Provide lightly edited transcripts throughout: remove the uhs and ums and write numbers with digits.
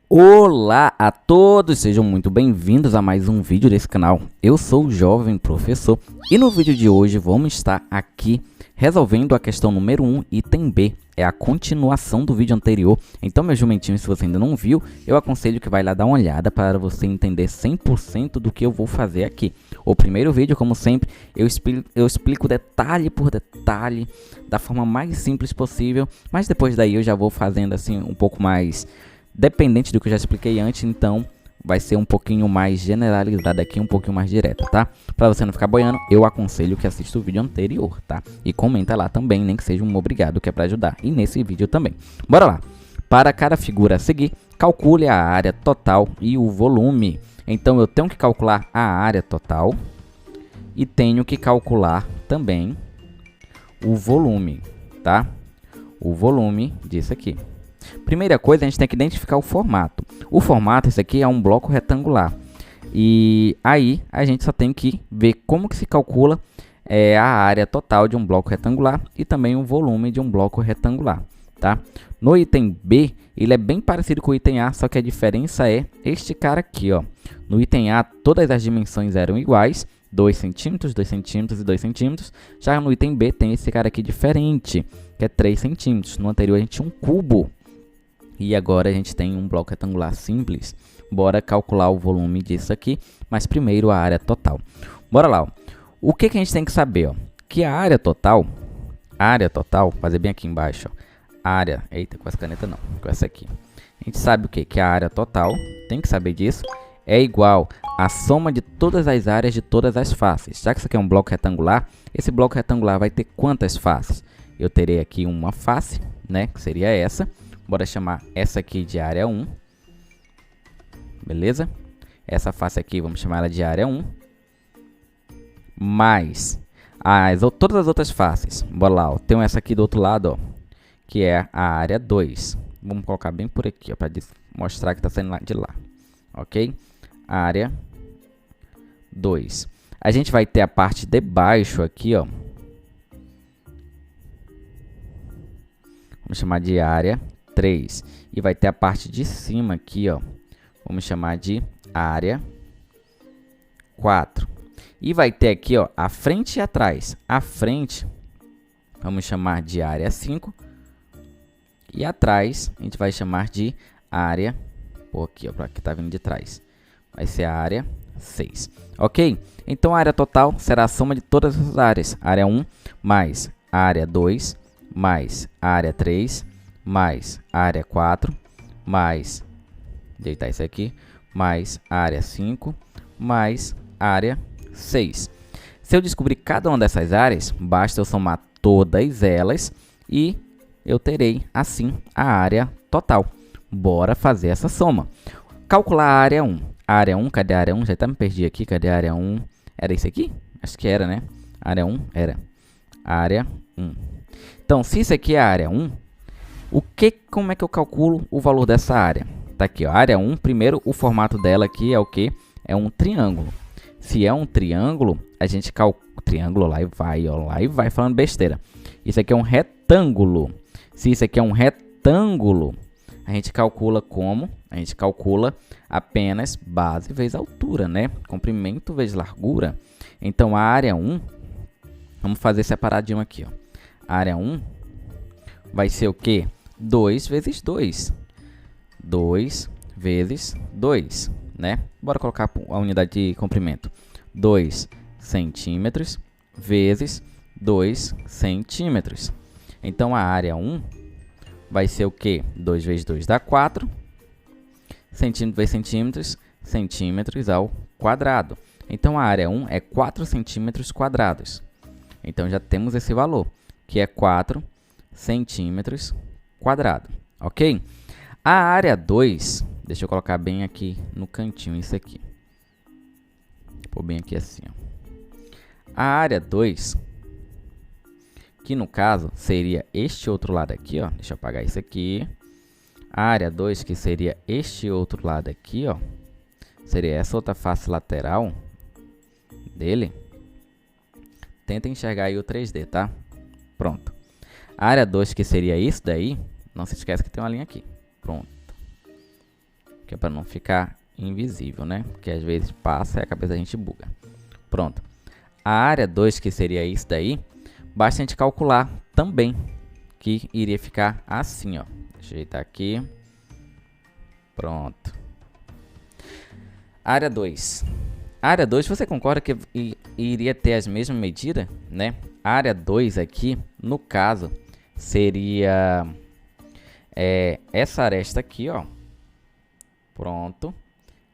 Olá a todos, sejam muito bem-vindos a mais um vídeo desse canal. Eu sou o Jovem Professor e no vídeo de hoje vamos estar aqui resolvendo a questão número 1, item B. É a continuação do vídeo anterior. Então, meu jumentinho, se você ainda não viu, eu aconselho que vai lá dar uma olhada para você entender 100% do que eu vou fazer aqui. O primeiro vídeo, como sempre, eu explico detalhe por detalhe, da forma mais simples possível. Mas depois daí eu já vou fazendo assim um pouco mais dependente do que eu já expliquei antes, então vai ser um pouquinho mais generalizado aqui, um pouquinho mais direto, tá? Para você não ficar boiando, eu aconselho que assista o vídeo anterior, tá? E comenta lá também, nem que seja um obrigado, que é para ajudar. E nesse vídeo também. Bora lá! Para cada figura a seguir, calcule a área total e o volume. Então eu tenho que calcular a área total e tenho que calcular também o volume, tá? O volume disso aqui. Primeira coisa, a gente tem que identificar o formato. O formato, esse aqui é um bloco retangular. E aí, a gente só tem que ver como que se calcula a área total de um bloco retangular e também o volume de um bloco retangular, tá? No item B, ele é bem parecido com o item A, só que a diferença é este cara aqui, ó. No item A, todas as dimensões eram iguais, 2 centímetros, 2 centímetros e 2 centímetros. Já no item B, tem esse cara aqui diferente, que é 3 centímetros. No anterior, a gente tinha um cubo. E agora a gente tem um bloco retangular simples. Bora calcular o volume disso aqui, mas primeiro a área total. Bora lá, ó. O que a gente tem que saber, ó? Que a área total, fazer bem aqui embaixo, ó. Eita, com essa caneta não, com essa aqui. A gente sabe o que? Que a área total, tem que saber disso, é igual à soma de todas as áreas de todas as faces. Já que isso aqui é um bloco retangular, esse bloco retangular vai ter quantas faces? Eu terei aqui uma face, né, que seria essa. Bora chamar essa aqui de área 1. Beleza? Essa face aqui, vamos chamar ela de área 1. Mais todas as outras faces. Bora lá, ó. Tem essa aqui do outro lado, ó, que é a área 2. Vamos colocar bem por aqui, ó, para mostrar que está saindo de lá. Ok? Área 2. A gente vai ter a parte de baixo aqui, ó. Vamos chamar de área 3. E vai ter a parte de cima aqui, ó. Vamos chamar de área 4. E vai ter aqui, ó, a frente e atrás. A frente, vamos chamar de área 5. E atrás, a gente vai chamar de área... Pô, aqui, ó, para que tá vindo de trás. Vai ser a área 6. Ok? Então, a área total será a soma de todas as áreas. Área 1 mais a área 2 mais a área 3 mais a área 4, mais, deitar isso aqui, mais a área 5, mais a área 6. Se eu descobrir cada uma dessas áreas, basta eu somar todas elas e eu terei, assim, a área total. Bora fazer essa soma. Calcular a área 1. A área 1, cadê a área 1? Já até me perdi aqui, cadê a área 1? Era isso aqui? Acho que era, né? A área 1 era a área 1. Então, se isso aqui é a área 1, como é que eu calculo o valor dessa área? Tá aqui, ó, área 1, primeiro o formato dela aqui é o que? É um triângulo. Se é um triângulo, a gente calcula... Triângulo, lá e vai falando besteira. Isso aqui é um retângulo. Se isso aqui é um retângulo, a gente calcula como? A gente calcula apenas base vezes altura, né? Comprimento vezes largura. Então, a área 1, vamos fazer separadinho aqui, ó. A área 1 vai ser o quê? 2 vezes 2. 2 vezes 2, né? Bora colocar a unidade de comprimento. 2 centímetros vezes 2 centímetros. Então, a área 1 vai ser o quê? 2 vezes 2 dá 4. Centímetro vezes centímetros, centímetros ao quadrado. Então, a área 1 é 4 centímetros quadrados. Então, já temos esse valor, que é 4 centímetros quadrado, ok? A área 2, deixa eu colocar bem aqui no cantinho isso aqui. Vou bem aqui assim, ó. A área 2, que no caso seria este outro lado aqui, ó. Deixa eu apagar isso aqui. A área 2, que seria este outro lado aqui, ó. Seria essa outra face lateral dele. Tenta enxergar aí o 3D, tá? Pronto. A área 2, que seria isso daí, não se esquece que tem uma linha aqui. Pronto. que é para não ficar invisível, né? Porque às vezes passa e a cabeça da gente buga. Pronto. A área 2, que seria isso daí, basta a gente calcular também, que iria ficar assim, ó. Deixa eu ajeitar aqui. Pronto. Área 2. Área 2, você concorda que iria ter as mesmas medidas, né? A área 2 aqui, no caso, seria essa aresta aqui, ó. Pronto.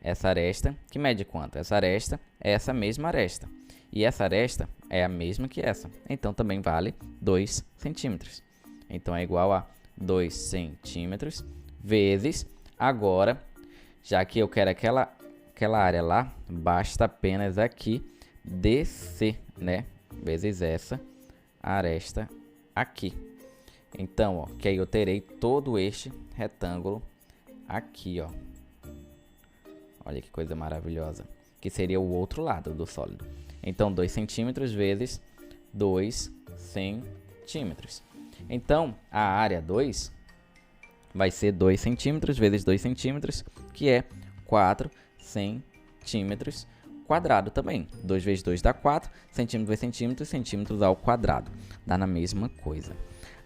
Essa aresta, que mede quanto? Essa aresta é essa mesma aresta. E essa aresta é a mesma que essa. Então, também vale 2 centímetros. Então, é igual a 2 centímetros vezes... Agora, já que eu quero aquela área lá, basta apenas aqui descer, né? Vezes essa aresta aqui. Então, ó, que aí eu terei todo este retângulo aqui, ó. Olha que coisa maravilhosa. Que seria o outro lado do sólido. Então, 2 centímetros vezes 2 centímetros. Então, a área 2 vai ser 2 centímetros vezes 2 centímetros, que é 4 centímetros quadrado também. 2 vezes 2 dá 4, centímetro vezes centímetro, centímetros ao quadrado. Dá na mesma coisa.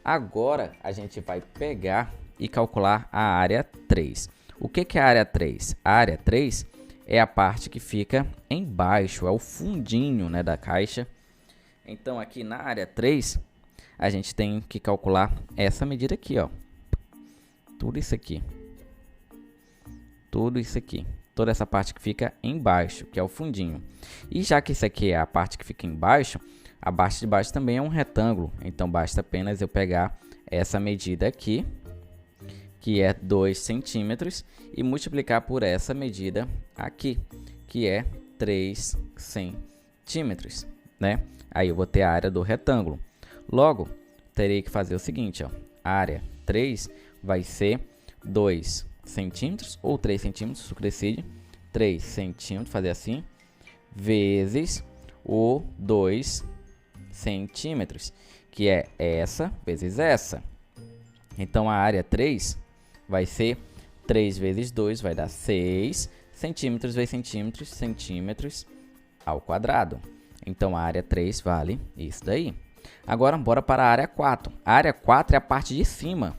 Agora, a gente vai pegar e calcular a área 3. O que é a área 3? A área 3 é a parte que fica embaixo, é o fundinho, né, da caixa. Então, aqui na área 3, a gente tem que calcular essa medida aqui, ó. Tudo isso aqui. Tudo isso aqui. Toda essa parte que fica embaixo, que é o fundinho. E já que isso aqui é a parte que fica embaixo, a parte de baixo também é um retângulo. Então, basta apenas eu pegar essa medida aqui, que é 2 centímetros, e multiplicar por essa medida aqui, que é 3 centímetros, né? Aí eu vou ter a área do retângulo. Logo, terei que fazer o seguinte, ó. A área 3 vai ser 2 centímetros ou 3 centímetros, se decide. 3 centímetros, fazer assim, vezes o 2 centímetros, que é essa vezes essa. Então, a área 3 vai ser 3 vezes 2, vai dar 6 centímetros vezes centímetros, centímetros ao quadrado. Então, a área 3 vale isso daí. Agora, bora para a área 4. A área 4 é a parte de cima.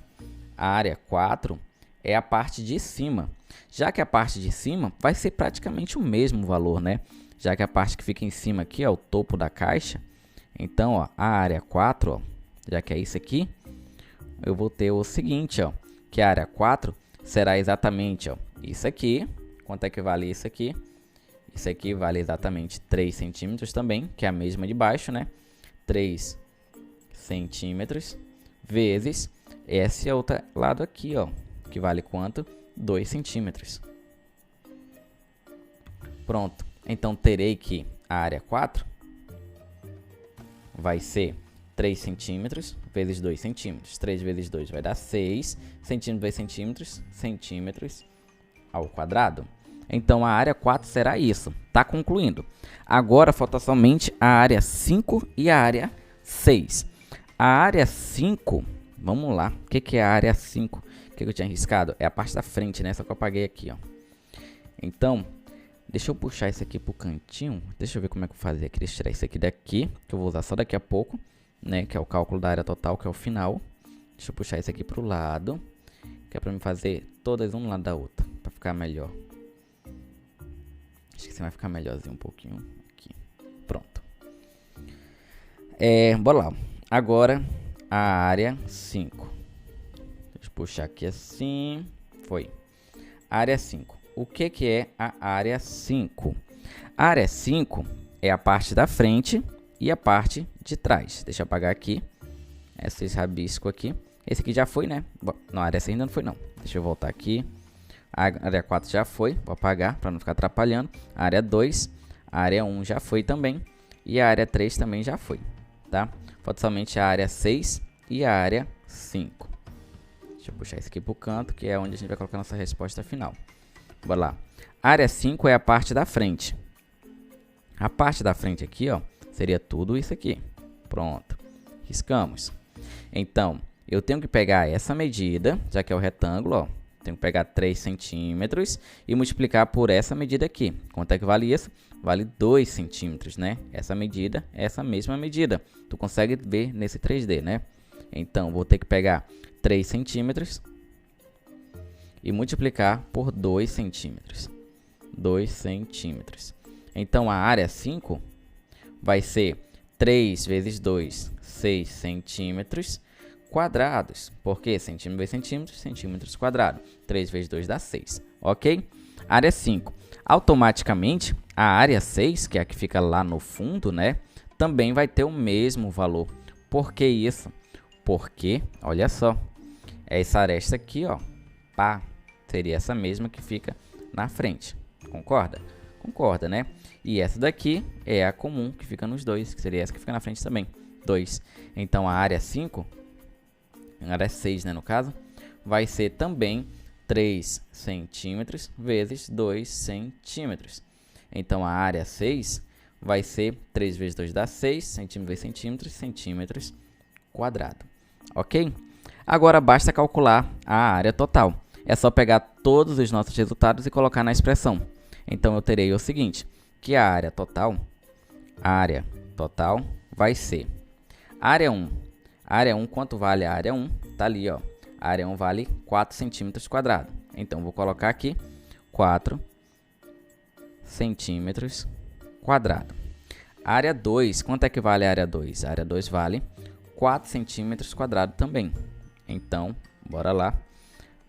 A área 4 é a parte de cima. Já que a parte de cima vai ser praticamente o mesmo valor, né? Já que a parte que fica em cima aqui é o topo da caixa. Então, ó, a área 4, ó, já que é isso aqui, eu vou ter o seguinte, ó, que a área 4 será exatamente, ó, isso aqui. Quanto é que vale isso aqui? Isso aqui vale exatamente 3 centímetros também, que é a mesma de baixo, né? 3 centímetros vezes esse outro lado aqui, ó, que vale quanto? 2 centímetros. Pronto. Então, terei que a área 4 vai ser 3 centímetros vezes 2 centímetros. 3 vezes 2 vai dar 6 centímetros vezes centímetros, centímetros ao quadrado. Então, a área 4 será isso. Tá concluindo. Agora, falta somente a área 5 e a área 6. A área 5, vamos lá. O que é a área 5? O que eu tinha arriscado? É a parte da frente, né? Só que eu apaguei aqui, ó. Então, deixa eu puxar isso aqui pro cantinho. Deixa eu ver como é que eu vou fazer aqui. Deixa eu tirar isso aqui daqui, que eu vou usar só daqui a pouco, né? Que é o cálculo da área total, que é o final. Deixa eu puxar isso aqui pro lado, que é pra me fazer todas um lado da outra, pra ficar melhor. Acho que você vai ficar melhorzinho um pouquinho aqui. Pronto. Bora lá. Agora, a área 5. Deixa eu puxar aqui assim. Foi. Área 5. O que é a área 5? A área 5 é a parte da frente e a parte de trás. Deixa eu apagar aqui. Esse rabisco aqui. Esse aqui já foi, né? Não, a área 6 ainda não foi, não. Deixa eu voltar aqui. A área 4 já foi. Vou apagar para não ficar atrapalhando. A área 2. A área 1 já foi também. E a área 3 também já foi. Tá? Falta somente a área 6 e a área 5. Deixa eu puxar isso aqui pro canto, que é onde a gente vai colocar nossa resposta final. Bora lá. A área 5 é a parte da frente. A parte da frente aqui, ó, seria tudo isso aqui. Pronto. Riscamos. Então, eu tenho que pegar essa medida, já que é o retângulo, ó. Tenho que pegar 3 centímetros e multiplicar por essa medida aqui. Quanto é que vale isso? Vale 2 centímetros, né? Essa medida, essa mesma medida. Tu consegue ver nesse 3D, né? Então, vou ter que pegar 3 centímetros e multiplicar por 2 centímetros. 2 centímetros. Então, a área 5 vai ser 3 vezes 2, 6 centímetros quadrados. Por quê? Centímetro vezes centímetros, centímetros quadrados. 3 vezes 2 dá 6, ok? Área 5. Automaticamente, a área 6, que é a que fica lá no fundo, né? Também vai ter o mesmo valor. Por que isso? Porque, olha só, essa aresta aqui, ó, pá, seria essa mesma que fica na frente. Concorda? Concorda, né? E essa daqui é a comum que fica nos dois, que seria essa que fica na frente também. 2. Então, a área 5, a área 6, né, no caso, vai ser também 3 centímetros vezes 2 centímetros. Então, a área 6 vai ser 3 vezes 2 dá 6, centímetros vezes centímetros, centímetros quadrado. Ok? Agora, basta calcular a área total. É só pegar todos os nossos resultados e colocar na expressão. Então, eu terei o seguinte, que a área total vai ser área 1. Área 1, quanto vale a área 1? Tá ali, ó. A área 1 vale 4 centímetros quadrados. Então, vou colocar aqui 4 centímetros quadrados. Área 2, quanto é que vale a área 2? A área 2 vale 4 centímetros quadrados também. Então, bora lá.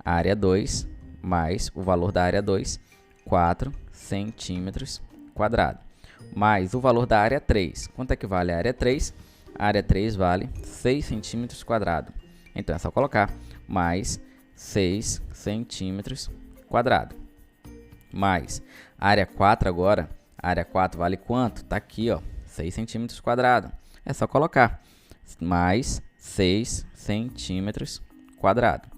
A área 2 mais o valor da área 2, 4 centímetros quadrados. Mais o valor da área 3. Quanto é que vale a área 3? A área 3 vale 6 centímetros quadrados. Então, é só colocar mais 6 centímetros quadrados. Mais a área 4 agora. A área 4 vale quanto? Tá aqui, ó, 6 centímetros quadrados. É só colocar mais 6 centímetros quadrados.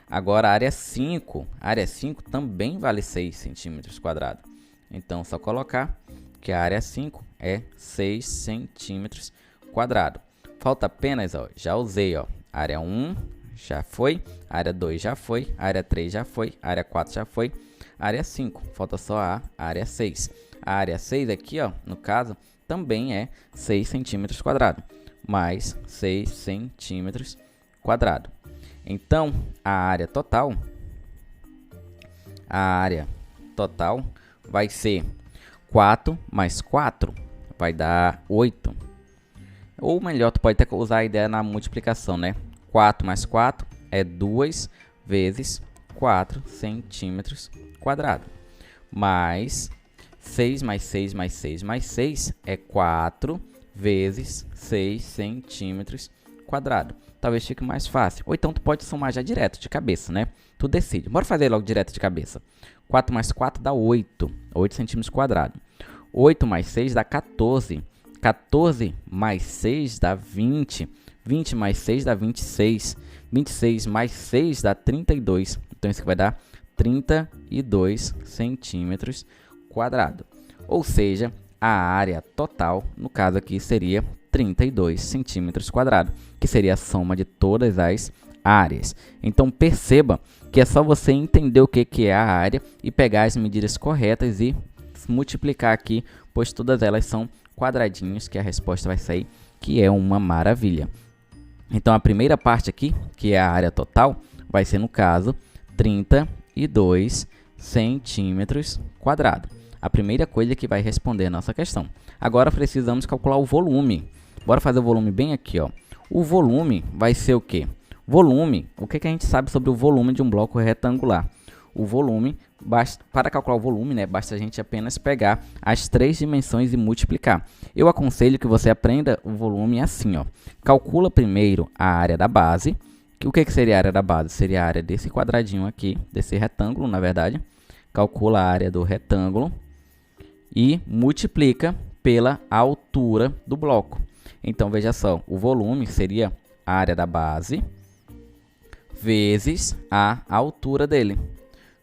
Agora, a área 5. A área 5 também vale 6 centímetros quadrados. Então, só colocar que a área 5 é 6 centímetros quadrados. Falta apenas, ó, já usei, ó, área 1 já foi, área 2 já foi, área 3 já foi, área 4 já foi, área 5. Falta só a área 6. A área 6 aqui, ó, no caso, também é 6 centímetros quadrados, mais 6 centímetros quadrados. Então, a área total vai ser 4 mais 4 vai dar 8. Ou melhor, tu pode até usar a ideia na multiplicação, né? 4 mais 4 é 2 vezes 4 centímetros quadrados. Mais 6 mais 6 mais 6 mais 6 é 4 vezes 6 centímetros quadrados. Talvez fique mais fácil. Ou então tu pode somar já direto, de cabeça, né? Tu decide. Bora fazer logo direto de cabeça. 4 mais 4 dá 8. 8 centímetros quadrados. 8 mais 6 dá 14. 14 mais 6 dá 20. 20 mais 6 dá 26. 26 mais 6 dá 32. Então, isso aqui vai dar 32 centímetros quadrados. Ou seja, a área total, no caso aqui, seria 32 centímetros quadrados, que seria a soma de todas as áreas. Então, perceba que é só você entender o que é a área e pegar as medidas corretas e multiplicar aqui, pois todas elas são quadradinhos, que a resposta vai sair, que é uma maravilha. Então, a primeira parte aqui, que é a área total, vai ser, no caso, 32 centímetros quadrados. A primeira coisa que vai responder a nossa questão. Agora, precisamos calcular o volume. Bora fazer o volume bem aqui, ó. O volume vai ser o quê? Volume, o que a gente sabe sobre o volume de um bloco retangular? O volume, para calcular o volume, né, basta a gente apenas pegar as 3 dimensões e multiplicar. Eu aconselho que você aprenda o volume assim, ó. Calcula primeiro a área da base. O que seria a área da base? Seria a área desse quadradinho aqui, desse retângulo, na verdade. Calcula a área do retângulo e multiplica pela altura do bloco. Então, veja só, o volume seria a área da base vezes a altura dele.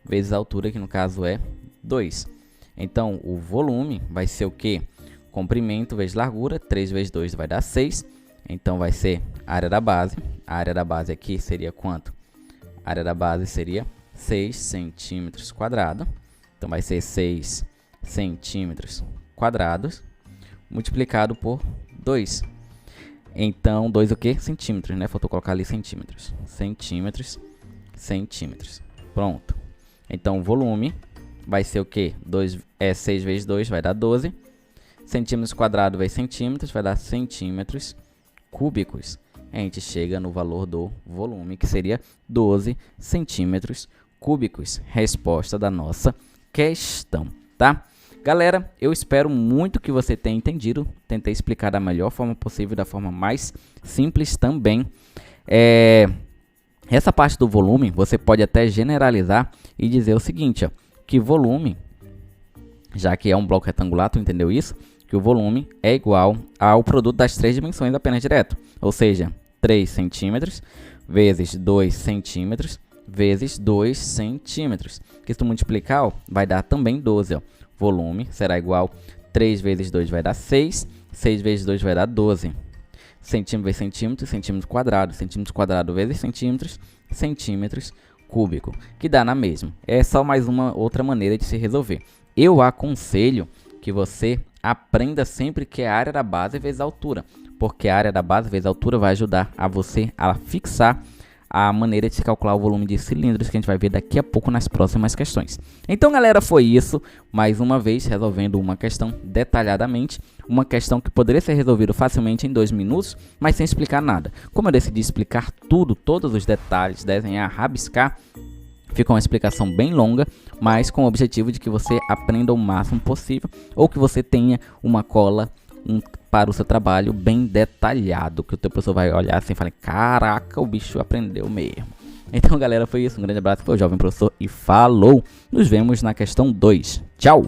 Vezes a altura, que no caso é 2. Então, o volume vai ser o quê? Comprimento vezes largura, 3 vezes 2 vai dar 6. Então, vai ser a área da base. A área da base aqui seria quanto? A área da base seria 6 centímetros quadrados. Então, vai ser 6 centímetros quadrados multiplicado por 2. Então, 2 o quê? Centímetros, né? Faltou colocar ali centímetros. Centímetros. Pronto. Então, o volume vai ser o quê? 6 vezes 2 vai dar 12. Centímetros quadrados vezes centímetros vai dar centímetros cúbicos. A gente chega no valor do volume, que seria 12 centímetros cúbicos. Resposta da nossa questão, tá? Galera, eu espero muito que você tenha entendido. Tentei explicar da melhor forma possível, da forma mais simples também. Essa parte do volume, você pode até generalizar e dizer o seguinte, ó, que volume, já que é um bloco retangular, tu entendeu isso? Que o volume é igual ao produto das 3 dimensões apenas direto. Ou seja, 3 centímetros vezes 2 centímetros vezes 2 centímetros. Que se tu multiplicar, ó, vai dar também 12, ó. Volume será igual 3 vezes 2 vai dar 6, 6 vezes 2 vai dar 12. Centímetro vezes centímetro, centímetro quadrado vezes centímetros, centímetros cúbico, que dá na mesma. É só mais uma outra maneira de se resolver. Eu aconselho que você aprenda sempre que é a área da base vezes a altura, porque a área da base vezes a altura vai ajudar a você a fixar a maneira de se calcular o volume de cilindros, que a gente vai ver daqui a pouco nas próximas questões. Então, galera, foi isso. Mais uma vez, resolvendo uma questão detalhadamente. Uma questão que poderia ser resolvida facilmente em 2 minutos, mas sem explicar nada. Como eu decidi explicar tudo, todos os detalhes, desenhar, rabiscar, fica uma explicação bem longa, mas com o objetivo de que você aprenda o máximo possível, ou que você tenha uma cola para o seu trabalho bem detalhado, que o teu professor vai olhar assim e falar, caraca, o bicho aprendeu mesmo. Então, galera, foi isso. Um grande abraço, foi o Jovem Professor e falou! Nos vemos na questão 2. Tchau!